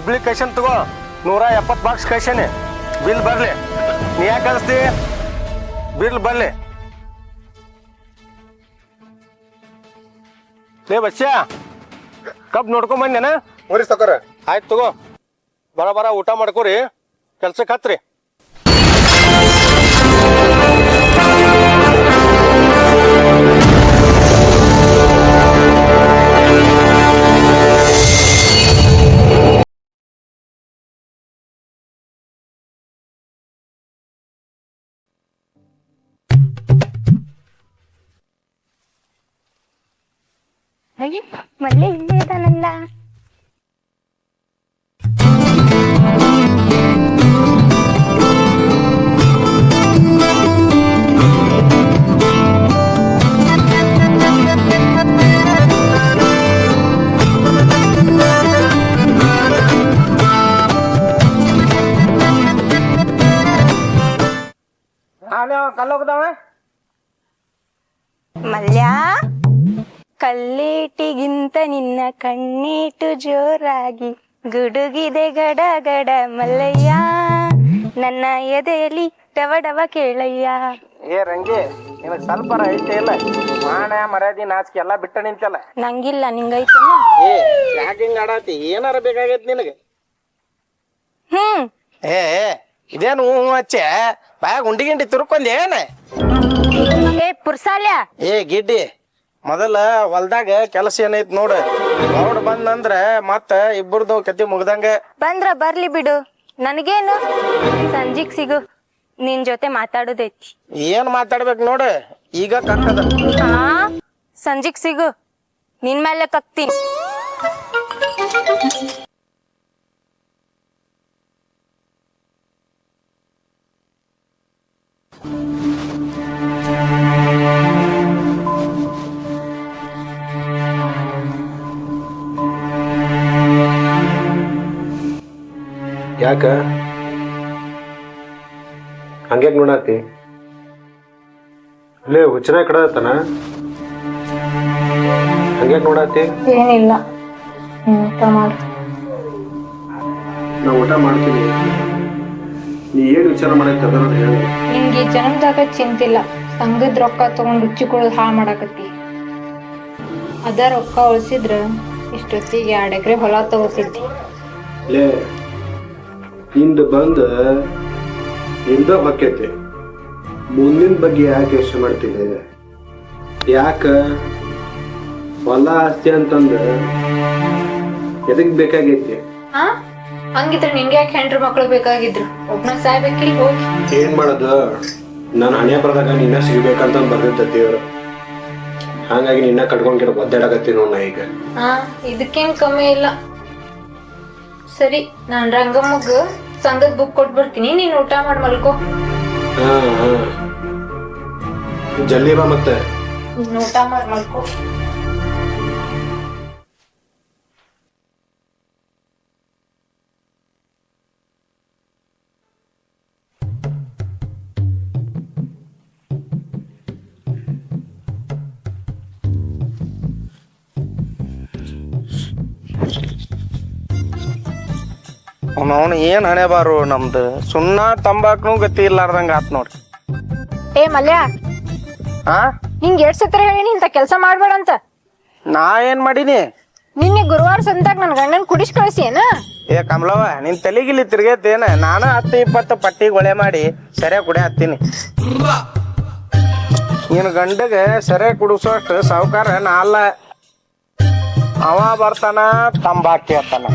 ಹುಬ್ಳಿ ಕಳ್ಸನ್ ತಗೋ 170 box ಕಳ್ಸೇನೆ bill ಬರ್ಲಿ ನೀ ಯಾಕೆ ಕಳಿಸ್ತಿ ಬಿಲ್ ಬರ್ಲಿ ಲೇ ಬಸ್ಯ ಕಬ್ ನೋಡ್ಕೊಂಡ್ ಬಂದೇನ ಹೋರಿ ಸಕರ ಆಯ್ತು ತಗೋ ಬರ ಊಟ ಮಾಡ್ಕೋರಿ ಕೆಲ್ಸಕ್ಕೆ ಹತ್ರಿ ಅಯ್ಯ ಮಲ್ಲೆ ಇಲ್ಲೇ ಇದಾನಲ್ಲ. ಕಲ್ಲೋಗ್ದಾವ ಮಲ್ಯ ಕಲ್ಲೇಟಿಗಿಂತ ನಿನ್ನ ಕಣ್ಣೀಟು ಜೋರಾಗಿ ಗುಡುಗಿದೆ ಗಡ ಗಡ ಮಲ್ಲಯ್ಯ ನನ್ನ ಎದೆಯಲ್ಲಿ ಡವ ಕೇಳಯ್ಯ. ಏ ರಂಗಿ ನಿನಗ್ ಸ್ವಲ್ಪ ಐತೆ ಇಲ್ಲ ಮಾನ ಮರ್ಯಾದಿ ನಾಚಿಕೆ ಎಲ್ಲಾ ಬಿಟ್ಟ ನಿಂತಲ್ಲ. ನಂಗಿಲ್ಲ ನಿಂಗೈತೇನ? ಏ ಯಾಕೆ ಹಿಂಗ ಆಡಾತಿ ಏನಾರ ಬೇಕಾಗೈತಿ ನಿನಗೆ? ಏ ಇದೇನು ಹಚ್ಚೆ ಬಾಯಾಗ ಉಂಡಿ ತುರ್ಕೊಂಡಿ ಏನ? ಏ ಪುರ್ಸಾಲ್ಯ ಏ ಗಿಡ್ಡಿ ಮೊದಲ ಹೊಲ್ದಾಗ ಕೆಲಸ ಏನೈತ್ ನೋಡು ನೋಡ್ ಬಂದಂದ್ರ ಮತ್ತ ಇಬ್ಬರದು ಕತಿ ಮುಗ್ದಂಗ. ಬಂದ್ರ ಬರ್ಲಿ ಬಿಡು ನನಗೇನು ಸಂಜಿಗ್ ಸಿಗು ನಿನ್ ಜೊತೆ ಮಾತಾಡೋದೈತಿ. ಏನ್ ಮಾತಾಡ್ಬೇಕು ನೋಡು ಈಗ ಕಕ್ಕದ. ಹಾ ಸಂಜಿಗ್ ಸಿಗು ನಿನ್ ಮೇಲೆ ಕಕ್ತೀನಿ. ಯಾಕ ಹಂಗ್ಯಾಕ್ ನೋಡಾತಿ? ಅಲ್ಲೇ ಹುಚ್ಚನ ಕಡತಾನ ಹಂಗ್ಯಾಕ್ ನೋಡಾತಿ? ಏನಿಲ್ಲ ಊಟ ಮಾಡು. ನಾ ಊಟ ಮಾಡ್ತೀನಿ. ನೀ ಏನ್ ವಿಚಾರ ಮಾಡೈತಿ ಅದನ್ನ ಹೇಳಿ. ನಿಂಗೆ ಜನ್ಮದಾಗ ಚಿಂತಿಲ್ಲ ಸಂಘದ ರೊಕ್ಕ ತಗೊಂಡ್ ರುಚಿ ಕೊಡೋದು ಹಾಳು ಮಾಡಾಕತ್ತಿ. ಅದ ರೊಕ್ಕ ಉಳಿಸಿದ್ರ ಇಷ್ಟೊತ್ತಿಗೆ 2 ಎಕರೆ ಹೊಲ ತಗೋತಿದ್ದಿ. ಲೇ ಇಂದ ಬಂದ ಇಂದ ಹೊಕ್ಕೈತಿ ಮುಂದಿನ ಬಗ್ಗೆ ಯಾಕೆ ಯೋಚನೆ ಮಾಡ್ತಿದ್ದೆ? ಯಾಕ ಹೊಲ ಆಸ್ತಿ ಅಂತಂದ ಎದಕ್ ಬೇಕಾಗೈತಿ? ಹಂಗಿದ್ರ ನಿನ್ಗೆ ಯಾಕೆ ಹೆಂಡ್ರು ಮಕ್ಳು ಬೇಕಾಗಿದ್ರು? ಒಬ್ನ ಸಾಯ್ಬೇಕಿಲ್ ಹೋಗಿ. ಏನ್ ಮಾಡೋದು? ನಾನು ಹಣೆ ಬರದಾಗ ನಿನ್ನ ಸಿಗ್ಬೇಕಂತ ಬರ್ದಿದ್ದ ಹಾಗಾಗಿ ನಿನ್ನ ಕಟ್ಕೊಂಡ್ ಒದ್ದಾಡಕತ್ತೀನಿ ನೋಡ್ ನಾ ಈಗ. ಇದಕ್ಕೇನ್ ಕಮ್ಮಿ ಇಲ್ಲ. ಸರಿ ನಾನ್ ರಂಗಮ್ಮಗ್ ಸಂಘದ ಬುಕ್ ಕೊಟ್ಬಿಡ್ತೀನಿ, ನೀನ್ ಊಟ ಮಾಡಿ ಮಲ್ಕೋ. ಜಲ್ದಿ ಬಾ ಮತ್ತೆ. ಊಟ ಮಾಡಿ ಮಲ್ಕೋ. ಅವನು ಏನ್ ಹಣೆ ಬಾರು ನಮ್ದು ಸುಣ್ಣ ತಂಬಾಕ್ನು ಗತಿ ಇಲ್ಲಾರ್ದಂಗ ಆತ್ ನೋಡ್ರಿ. ಏ ಮಲ್ಯ ಹಾ ನಿಂಗೆ 2 ಸತ್ರ ಹೇಳಿನಿ ಇಂತ ಕೆಲಸ ಮಾಡ್ಬೇಡ ಅಂತ. ನಾ ಏನ್ ಮಾಡೀನಿ? ನಿನ್ನೆ ಗುರುವಾರ ಸಂತಾಗ ನನ್ ಗಂಡನ್ ಕುಡಿಸ್ ಕಳಿಸಿ ಏನ? ಏ ಕಮಲವ್ವ ನಿನ್ ತಲೆಗಿಲಿ ತಿರ್ಗೇತೇನ? ನಾನು 10-20 ಪಟ್ಟಿ ಗೊಳೆ ಮಾಡಿ ಸೆರೆ ಕುಡಿ ಹತ್ತೀನಿ. ನಿನ್ ಗಂಡಗ ಸೆರೆ ಕುಡಿಸೋಷ್ಟು ಸಾವುಕಾರ ನಾ ಅಲ್ಲ. ಅವ ಬರ್ತಾನ ತಂಬಾಕಿ ಕೇಳ್ತಾನ,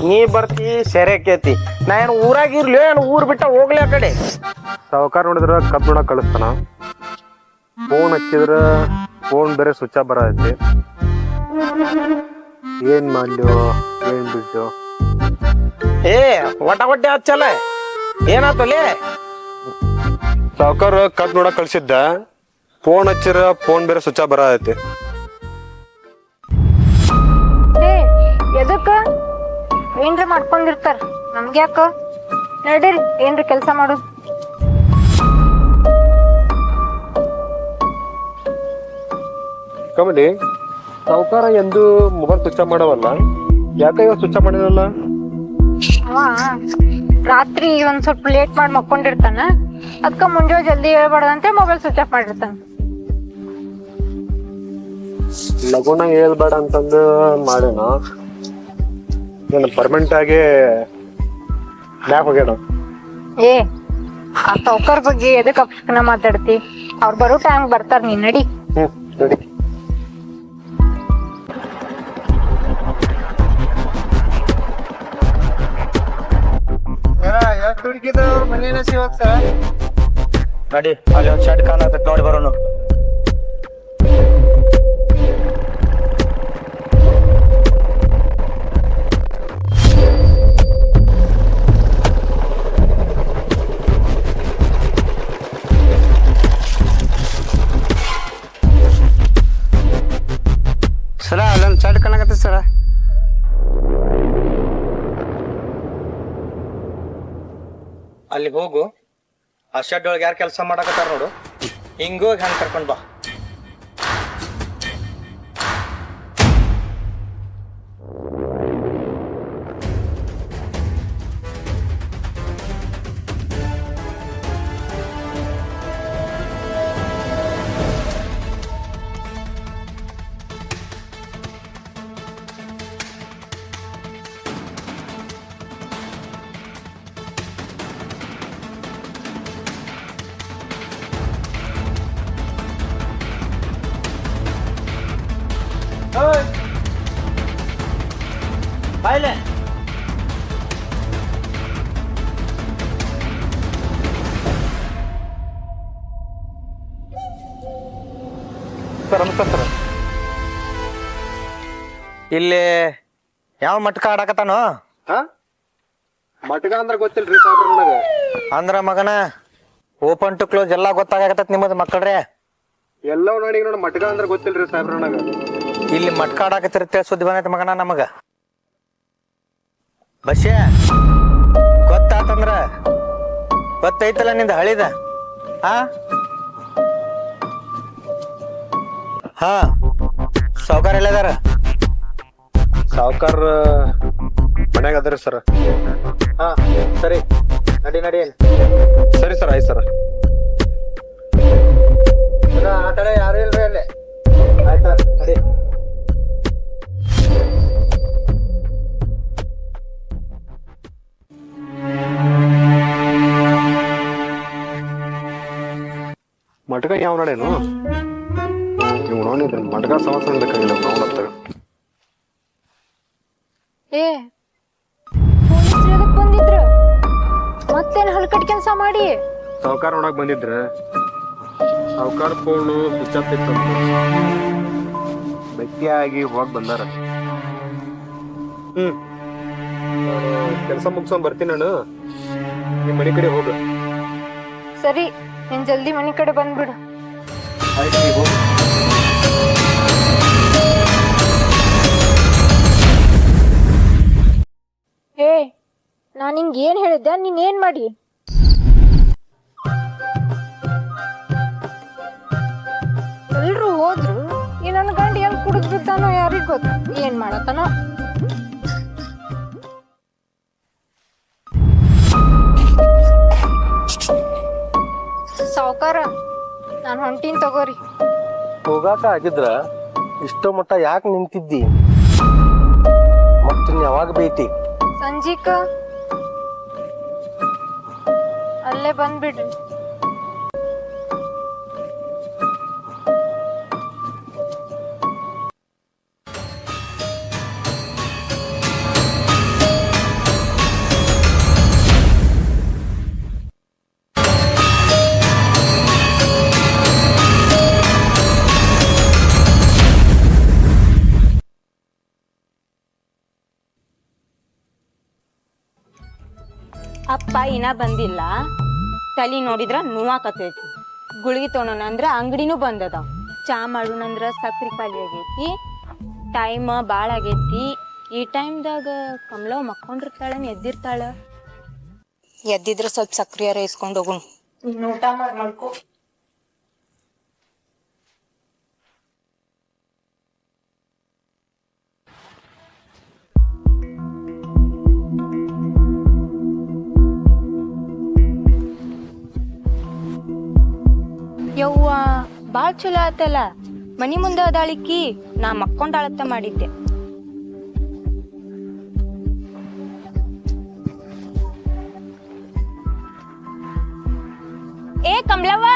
ನೀ ಬರ್ತಿ ಸೆರೆ ಕೇತಿ. ನಾ ಏನು ಊರಾಗಿರ್ಲಿ ಏನು ಊರ್ ಬಿಟ್ಟ ಹೋಗ್ಲಿ ಆ ಕಡೆ? ಸಾವುಕಾರ ನೋಡಿದ್ರ ಕಬ್ಬು ನೋಡಕ್ ಕಳಿಸ್ತಾನ. ಫೋನ್ ಹಚ್ಚಿದ್ರ ಫೋನ್ ಬೇರೆ ಸ್ವಿಚ್ ಆಫ್ ಬರತೈತಿ. ಏನ್ ಮಾಡ್ಲಿಯೋ ಏನ್ ಬಿಡ್ಲಿಯೋ? ಏ ಒಟ್ಟ ಹಚ್ಚಲ್ಲ ಏನಾತಲೇ? ಸಾವುಕಾರ ಕಬ್ಬು ನೋಡಕ್ ಕಳ್ಸಿದ್ದ, ಫೋನ್ ಹಚ್ಚಿರ ಫೋನ್ ಬೇರೆ ಸ್ವಿಚ್ ಆಫ್ ಬರತೈತಿ. ಎದಕ್ಕ ಏನ್ರ ಮಾಡ್ಕೊಂಡಿರ್ತಾರ, ನಮ್ಗ್ಯಾಕ? ನಡೀರಿ ಏನ್ರ ಕೆಲ್ಸ ಮಾಡು. ಕಮಲಿ ಸಾವುಕಾರ ಎಂದು ಮೊಬೈಲ್ ಸ್ವಿಚ್ ಆಫ್ ಮಾಡವಲ್ಲ, ಯಾಕ ಇವಾಗ ಸ್ವಿಚ್ ಆಫ್ ಮಾಡಿರಲ್ಲ? ಅವ ರಾತ್ರಿ ಒಂದ್ ಸ್ವಲ್ಪ ಲೇಟ್ ಮಾಡಿ ಮಕ್ಕೊಂಡಿರ್ತಾನ, ಅದ್ಕ ಮುಂಜಾನೆ ಜಲ್ದಿ ಹೇಳ್ಬಾರ್ದಂತೆ ಮೊಬೈಲ್ ಸ್ವಿಚ್ ಆಫ್ ಮಾಡಿರ್ತಾನ. ಲಗುನ ಹೇಳ್ಬೇಡ ಅಂತಂದು ಮಾಡೇನ ಏನು ಪರ್ಮನೆಂಟ್ ಆಗಿ ಮ್ಯಾಕ್ ಹೋಗ್ಯಾನ. ಏ ಆ ಸೌಕರ್ ಬಗ್ಗೆ ಎದಕ್ ಅಪ್ಸ್ಕನ ಮಾತಾಡ್ತಿ? ಅವ್ರು ಬರೋ ಟೈಮ್ ಬರ್ತಾರ, ನೀನ್ ನಡಿ. ನೋಡಿ ಎಷ್ಟು ಹುಡುಕಿದ್ರು ಮನೇನ ಸಿಗೋಕ್ ಸರ್. ನಡಿ ಅಲ್ಲಿ ಒಂದು ಶರ್ಟ್ ಕಾಣತೈತಿ ನೋಡಿ ಬರೋನು. ಸರ ಅಲ್ಲೊಂದು ಶರ್ಟ್ ಕಾಣಕತ್ತೈತಿ ಸರ. ಅಲ್ಲಿ ಹೋಗು, ಆ ಶೆಡ್ ಒಳಗೆ ಯಾರು ಕೆಲಸ ಮಾಡಕತ್ತಾರ ನೋಡು, ಹಿಂಗೋಗಿ ಹಂಗೆ ಕರ್ಕೊಂಡ್ ಬಾ. ಬಾಯ್ಲೆ ಸರ್, ನಮಸ್ಕಾರ ಸರ್. ಇಲ್ಲಿ ಯಾವ ಮಟ್ಕ ಆಡಕತ್ತಾನೋ? ಮಟ್ಗ ಅಂದ್ರ ಗೊತ್ತಿಲ್ರಿ ಸಾಬ್ರ ನನಗ. ಅಂದ್ರ ಮಗನ ಓಪನ್ ಟು ಕ್ಲೋಸ್ ಎಲ್ಲಾ ಗೊತ್ತಾಗತ್ತತ್ ನಿಮ್ಮದು ಮಕ್ಕಳ್ರೆ. ಎಲ್ಲವ್ ನೋಡಿ ನೋಡ ಮಟ್ಗ ಅಂದ್ರ ಗೊತ್ತಿಲ್ರಿ ಸಾಬ್ರ ನನಗ. ಇಲ್ಲಿ ಮಟ್ಕ ಆಡಕತ್ತಿರುತ್ತೆ ಸುದ್ದಿ ಬಂದೈತೆ ಮಗನ ನಮಗ. ಬಸ್ಯಾ ಗೊತ್ತಾತಂದ್ರ ಗೊತ್ತೈತಲ್ಲ ನಿಂದ ಹಳಿದ. ಹಾ ಸಾವ್ಕಾರ ಎಲ್ಲದಾರ? ಸಾವ್ಕಾರ್ ಮನ್ಯಾಗ ಅದರಿ ಸರ್. ಹಾ ಸರಿ, ನಡಿ ನಡಿ. ಸರಿ ಸರ್, ಆಯ್ತು ಸರ್. ಆ ಕಡೆ ಯಾರು ಇಲ್ರಿ ಅಲ್ಲಿ. ಆಯ್ತಾ ನಡಿ. ಮಟ್ಗ ಯಾವ ನೋಡೇನು ನೀವು ನೋಡಿದ್ರಿ? ಮಟ್ಗ ಸಮಸ್ಯೆ ಬೇಕಾಗಿಲ್ಲ ನೋಡತ್ತಾಗ. ಏ ಪೊಲೀಸ್ರು ಎದಕ್ ಬಂದಿದ್ರು? ಮತ್ತೇನ್ ಹಲ್ಕಟ್ ಕೆಲ್ಸ ಮಾಡಿ? ಸಾವ್ಕಾರ ನೋಡಕ್ ಬಂದಿದ್ರ. ಸಾವ್ಕಾರ ಫೋನು ಸ್ವಿಚ್ ಆಫ್ ಇತ್ತು, ಭೇಟಿಯಾಗಿ ಹೋಗ್ ಬಂದಾರ. ಕೆಲಸ ಮುಗ್ಸೊಂಡ್ ಬರ್ತೀನಿ ನಾನು, ನಿಮ್ ಮನೆ ಕಡೆ ಹೋಗ. ಸರಿ, ನೀನ್ ಜಲ್ದಿ ಮನಿ ಕಡೆ ಬಂದ್ಬಿಡು. ಆಯ್ತು, ನೀ ಹೋಗು. ಏ ನಾನ್ ಹಿಂಗ್ ಏನ್ ಹೇಳಿದ್ದೆ, ನೀನ್ ಏನ್ ಮಾಡಿ? ಎಲ್ರು ಹೋದ್ರು, ಈ ನನ್ನ ಗಂಡ ಎಲ್ ಕುಡಿದ್ ಬಿದ್ದಾನೋ ಯಾರಿಗ್ ಗೊತ್ತ, ಏನ್ ಮಾಡತ್ತಾನೋ. ಸಾವ್ಕಾರ, ನಾನ್ ಹೊಂಟೀನ್ ತಗೋರಿ. ಹೋಗಾಕ ಆಗಿದ್ರ ಇಷ್ಟೋ ಮಟ್ಟ ಯಾಕೆ ನಿಂತಿದ್ದಿ? ಮತ್ತಿನ್ ಯಾವಾಗ ಬೈತಿ? ಸಂಜಿಕ ಅಲ್ಲೇ ಬಂದ್ಬಿಡ್ರಿ. ಅಪ್ಪ ಇನ್ನ ಬಂದಿಲ್ಲ, ತಲಿ ನೋಡಿದ್ರ ನೋವಾಕತೈತಿ. ಗುಳಿಗೆ ತೊಗೊಳೋಣ ಅಂದ್ರ ಅಂಗಡಿನೂ ಬಂದದ. ಚಾ ಮಾಡೋಣಂದ್ರ ಸಕ್ರಿ ಖಾಲಿ ಆಗೈತಿ. ಟೈಮ್ ಭಾಳ ಆಗೈತಿ. ಈ ಟೈಮ್ದಾಗ ಕಮಲವ್ ಮಕ್ಕೊಂಡಿರ್ತಾಳ, ಎದ್ದಿರ್ತಾಳ. ಎದ್ದಿದ್ರ ಸ್ವಲ್ಪ ಸಕ್ರಿಯಾರ ಇಸ್ಕೊಂಡ್ ಹೋಗುಣ. ನೀನ್ ಊಟ ಮಾಡ್ಕೊ. ಚಲೋ ಆತಲ್ಲ. ಮನಿ ಮುಂದ ಅದಾಳಿಕ್ಕಿ, ನಾ ಮಕ್ಕೊಂಡಾಳತ್ತ ಮಾಡಿದ್ದೆ. ಏ ಕಮಲವ್ವ,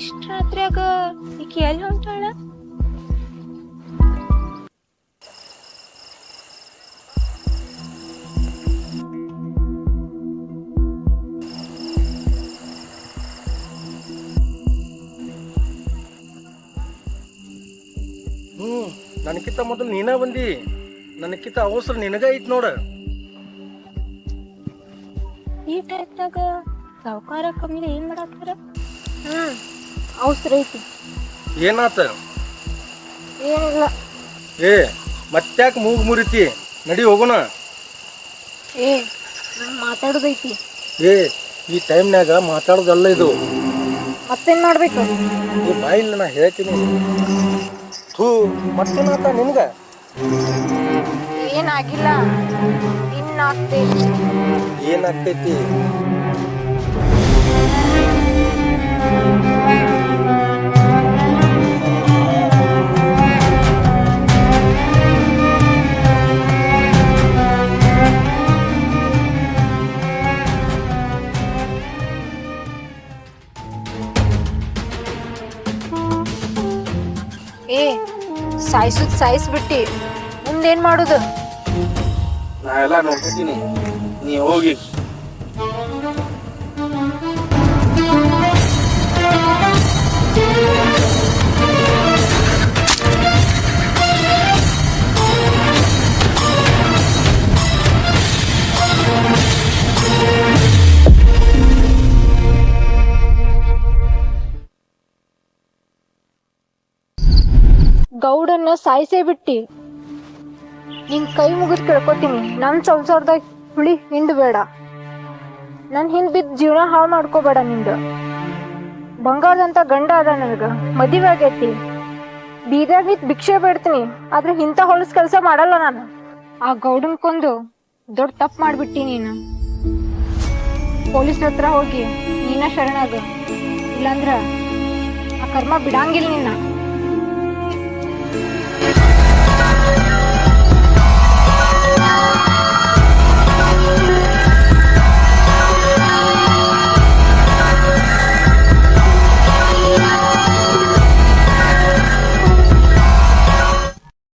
ಇಷ್ಟ ರಾತ್ರಿಯಾಗ ಈಕಿ ಎಲ್ಲಿ ಹೊಂಟಾಳ? ನನಕಿಂತ ಮೊದಲು ನೀನ ಬಂದಿ. ನನಕಿಂತ ಅವಸರ ನಿನಗ ಐತ್ ನೋಡ. ಈ ಟೈಪ್ದಾಗ ಸಾವುಕಾರ ಕಮ್ಮಿ ಏನ್ ಮಾಡಾಕ್ತಾರ? ಅವಸರ ಐತಿ. ಏನಾತ? ಏನಿಲ್ಲ. ಏ ಮತ್ತ್ಯಾಕ ಮೂಗ್ ಮುರಿತಿ? ನಡಿ ಹೋಗೋಣ. ಏ ನಂಗೆ ಮಾತಾಡೋದೈತಿ. ಏ ಈ ಟೈಮ್ನ್ಯಾಗ ಮಾತಾಡೋದಲ್ಲ ಇದು. ಮತ್ತೇನ್ ಮಾಡ್ಬೇಕು? ಏ ಬಾಯಿಲ್ಲ, ನಾ ಹೇಳ್ತೀನಿ. ಥೂ, ಮತ್ತೇನಾತ ನಿನ್ಗ? ಏನಾಗಿಲ್ಲ, ಇನ್ನಾಗ್ತೈತಿ. ಏನಾಗ್ತೈತಿ? ಏ ಸಾಯಿಸ್ಬಿಟ್ಟಿ, ಮುಂದೇನ್ ಮಾಡುದು? ನಾ ಎಲ್ಲ ನೋಡ್ಕೊತೀನಿ, ನೀ ಹೋಗಿ. ಗೌಡನ್ನ ಸಾಯಿಸೇ ಬಿಟ್ಟಿ. ನಿನ್ ಕೈ ಮುಗಿದ್ ಕೇಳ್ಕೊತೀನಿ, ನನ್ ಸಂಸಾರದಾಗ ಹುಳಿ ಹಿಂಡ್ ಬೇಡ. ನನ್ ಹಿಂದ್ ಬಿದ್ದ ಜೀವನ ಹಾಳು ಮಾಡ್ಕೋಬೇಡ. ನಿಂದ ಬಂಗಾರದಂತ ಗಂಡ ಅದ, ನನಗ ಮದುವೆ ಆಗೈತಿ. ಬೀದಾಗ ನಿಂತ್ ಭಿಕ್ಷೆ ಬೇಡ್ತೀನಿ, ಆದ್ರೆ ಇಂಥ ಹೊಲಸ್ ಕೆಲ್ಸ ಮಾಡಲ್ಲ ನಾನು. ಆ ಗೌಡನ್ ಕೊಂದು ದೊಡ್ಡ ತಪ್ಪು ಮಾಡ್ಬಿಟ್ಟಿ ನೀನು. ಪೊಲೀಸ್ ಹತ್ರ ಹೋಗಿ ನೀನ ಶರಣಾಗ, ಇಲ್ಲಾಂದ್ರ ಆ ಕರ್ಮ ಬಿಡಂಗಿಲ್ಲ ನಿನ್ನ.